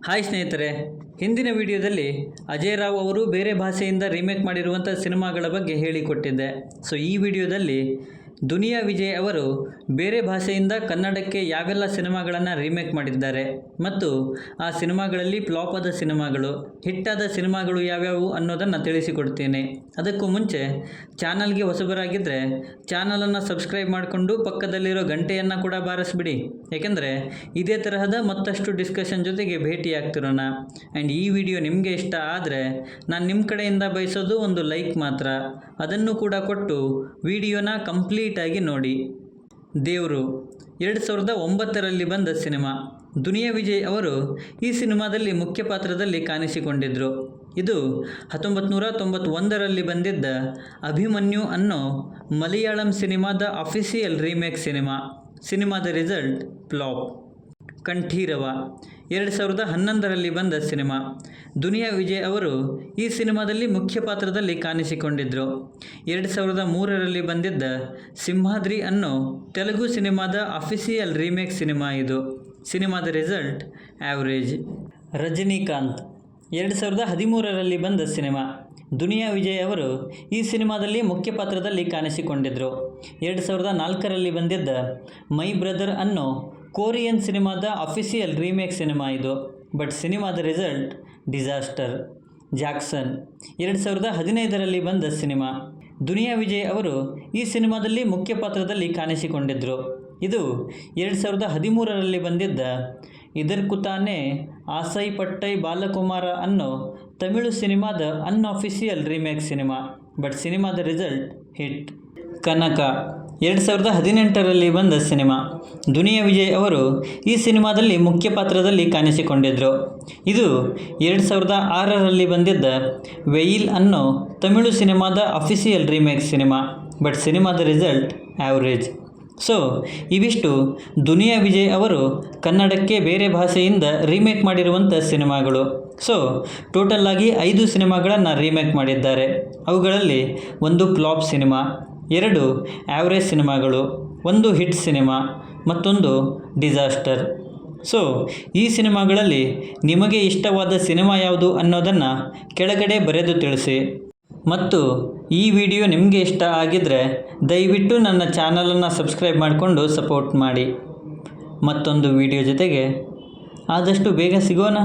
Hi ಸ್ನೇಹಿತರೆ, ಹಿಂದಿನ ವಿಡಿಯೋದಲ್ಲಿ ಅಜಯ್ ರಾವ್ ಅವರು ಬೇರೆ ಭಾಷೆಯಿಂದ ರೀಮೇಕ್ ಮಾಡಿರುವಂಥ ಸಿನಿಮಾಗಳ ಬಗ್ಗೆ ಹೇಳಿಕೊಟ್ಟಿದ್ದೆ. ಸೊ ಈ ವಿಡಿಯೋದಲ್ಲಿ ದುನಿಯಾ ವಿಜಯ್ ಅವರು ಬೇರೆ ಭಾಷೆಯಿಂದ ಕನ್ನಡಕ್ಕೆ ಯಾವೆಲ್ಲ ಸಿನಿಮಾಗಳನ್ನು ರೀಮೇಕ್ ಮಾಡಿದ್ದಾರೆ ಮತ್ತು ಆ ಸಿನಿಮಾಗಳಲ್ಲಿ ಫ್ಲಾಪ್ ಆದ ಸಿನಿಮಾಗಳು, ಹಿಟ್ಟಾದ ಸಿನಿಮಾಗಳು ಯಾವ್ಯಾವು ಅನ್ನೋದನ್ನು ತಿಳಿಸಿಕೊಡ್ತೀನಿ. ಅದಕ್ಕೂ ಮುಂಚೆ ಚಾನಲ್ಗೆ ಹೊಸಬರಾಗಿದ್ದರೆ ಚಾನಲನ್ನು ಸಬ್ಸ್ಕ್ರೈಬ್ ಮಾಡಿಕೊಂಡು ಪಕ್ಕದಲ್ಲಿರೋ ಗಂಟೆಯನ್ನು ಕೂಡ ಬಾರಿಸ್ಬಿಡಿ. ಏಕೆಂದರೆ ಇದೇ ತರಹದ ಮತ್ತಷ್ಟು ಡಿಸ್ಕಷನ್ ಜೊತೆಗೆ ಭೇಟಿಯಾಗ್ತಿರೋಣ. ಆ್ಯಂಡ್ ಈ ವಿಡಿಯೋ ನಿಮಗೆ ಇಷ್ಟ ಆದರೆ ನಾನು ನಿಮ್ಮ ಕಡೆಯಿಂದ ಬಯಸೋದು ಒಂದು ಲೈಕ್ ಮಾತ್ರ. ಅದನ್ನು ಕೂಡ ಕೊಟ್ಟು ವಿಡಿಯೋನ ಕಂಪ್ಲೀಟಾಗಿ ನೋಡಿ. ದೇವರು 2009ರಲ್ಲಿ ಬಂದ ಸಿನಿಮಾ. ದುನಿಯಾ ವಿಜಯ್ ಅವರು ಈ ಸಿನಿಮಾದಲ್ಲಿ ಮುಖ್ಯ ಪಾತ್ರದಲ್ಲಿ ಕಾಣಿಸಿಕೊಂಡಿದ್ದರು. ಇದು 1991ರಲ್ಲಿ ಬಂದಿದ್ದ ಅಭಿಮನ್ಯು ಅನ್ನೋ ಮಲಯಾಳಂ ಸಿನಿಮಾದ ಅಫಿಷಿಯಲ್ ರೀಮೇಕ್ ಸಿನಿಮಾ. ಸಿನಿಮಾದ ರಿಸಲ್ಟ್ ಫ್ಲಾಪ್. ಕಂಠೀರವ 2011ರಲ್ಲಿ ಬಂದ ಸಿನಿಮಾ. ದುನಿಯಾ ವಿಜಯ್ ಅವರು ಈ ಸಿನಿಮಾದಲ್ಲಿ ಮುಖ್ಯ ಪಾತ್ರದಲ್ಲಿ ಕಾಣಿಸಿಕೊಂಡಿದ್ದರು. 2003ರಲ್ಲಿ ಬಂದಿದ್ದ ಸಿಂಹಾದ್ರಿ ಅನ್ನೋ ತೆಲುಗು ಸಿನಿಮಾದ ಅಫಿಷಿಯಲ್ ರೀಮೇಕ್ ಸಿನಿಮಾ ಇದು. ಸಿನಿಮಾದ ರಿಸಲ್ಟ್ ಆ್ಯಾವ್ರೇಜ್. ರಜನಿಕಾಂತ್ 2013ರಲ್ಲಿ ಬಂದ ಸಿನಿಮಾ. ದುನಿಯಾ ವಿಜಯ್ ಅವರು ಈ ಸಿನಿಮಾದಲ್ಲಿ ಮುಖ್ಯ ಪಾತ್ರದಲ್ಲಿ ಕಾಣಿಸಿಕೊಂಡಿದ್ದರು. 2004ರಲ್ಲಿ ಬಂದಿದ್ದ ಮೈ ಬ್ರದರ್ ಅನ್ನೋ ಕೊರಿಯನ್ ಸಿನಿಮಾದ ಅಫಿಷಿಯಲ್ ರೀಮೇಕ್ ಸಿನಿಮಾ ಇದು. ಬಟ್ ಸಿನಿಮಾದ ರಿಸಲ್ಟ್ ಡಿಸಾಸ್ಟರ್. ಜಾಕ್ಸನ್ 2015ರಲ್ಲಿ ಬಂದ ಸಿನಿಮಾ. ದುನಿಯಾ ವಿಜಯ್ ಅವರು ಈ ಸಿನಿಮಾದಲ್ಲಿ ಮುಖ್ಯ ಪಾತ್ರದಲ್ಲಿ ಕಾಣಿಸಿಕೊಂಡಿದ್ದರು. ಇದು 2013ರಲ್ಲಿ ಬಂದಿದ್ದ ಇದರ್ಕುತಾನೆ ಆಸೈ ಪಟ್ಟೈ ಬಾಲಕುಮಾರ ಅನ್ನೋ ತಮಿಳು ಸಿನಿಮಾದ ಅನ್ಅಫಿಷಿಯಲ್ ರೀಮೇಕ್ ಸಿನಿಮಾ. ಬಟ್ ಸಿನಿಮಾದ ರಿಸಲ್ಟ್ ಹಿಟ್. ಕನಕ 2018ರಲ್ಲಿ ಬಂದ ಸಿನಿಮಾ. ದುನಿಯಾ ವಿಜಯ್ ಅವರು ಈ ಸಿನಿಮಾದಲ್ಲಿ ಮುಖ್ಯ ಪಾತ್ರದಲ್ಲಿ ಕಾಣಿಸಿಕೊಂಡಿದ್ದರು. ಇದು 2006ರಲ್ಲಿ ಬಂದಿದ್ದ ವೆಯಿಲ್ ಅನ್ನೋ ತಮಿಳು ಸಿನಿಮಾದ ಅಫಿಷಿಯಲ್ ರೀಮೇಕ್ ಸಿನಿಮಾ. ಬಟ್ ಸಿನಿಮಾದ ರಿಸಲ್ಟ್ ಆ್ಯಾವ್ರೇಜ್. ಸೊ ಇವಿಷ್ಟು ದುನಿಯಾ ವಿಜಯ್ ಅವರು ಕನ್ನಡಕ್ಕೆ ಬೇರೆ ಭಾಷೆಯಿಂದ ರೀಮೇಕ್ ಮಾಡಿರುವಂಥ ಸಿನಿಮಾಗಳು. ಸೊ ಟೋಟಲ್ಲಾಗಿ 5 ಸಿನಿಮಾಗಳನ್ನು ರೀಮೇಕ್ ಮಾಡಿದ್ದಾರೆ. ಅವುಗಳಲ್ಲಿ ಒಂದು ಫ್ಲಾಪ್ ಸಿನಿಮಾ, 2 ಆ್ಯಾವ್ರೇಜ್ ಸಿನಿಮಾಗಳು, 1 ಹಿಟ್ ಸಿನಿಮಾ, ಮತ್ತೊಂದು ಡಿಸಾಸ್ಟರ್. ಸೊ ಈ ಸಿನಿಮಾಗಳಲ್ಲಿ ನಿಮಗೆ ಇಷ್ಟವಾದ ಸಿನಿಮಾ ಯಾವುದು ಅನ್ನೋದನ್ನು ಕೆಳಗಡೆ ಬರೆದು ತಿಳಿಸಿ. ಮತ್ತು ಈ ವಿಡಿಯೋ ನಿಮಗೆ ಇಷ್ಟ ಆಗಿದ್ದರೆ ದಯವಿಟ್ಟು ನನ್ನ ಚಾನಲನ್ನು ಸಬ್ಸ್ಕ್ರೈಬ್ ಮಾಡಿಕೊಂಡು ಸಪೋರ್ಟ್ ಮಾಡಿ. ಮತ್ತೊಂದು ವಿಡಿಯೋ ಜೊತೆಗೆ ಆದಷ್ಟು ಬೇಗ ಸಿಗೋಣ.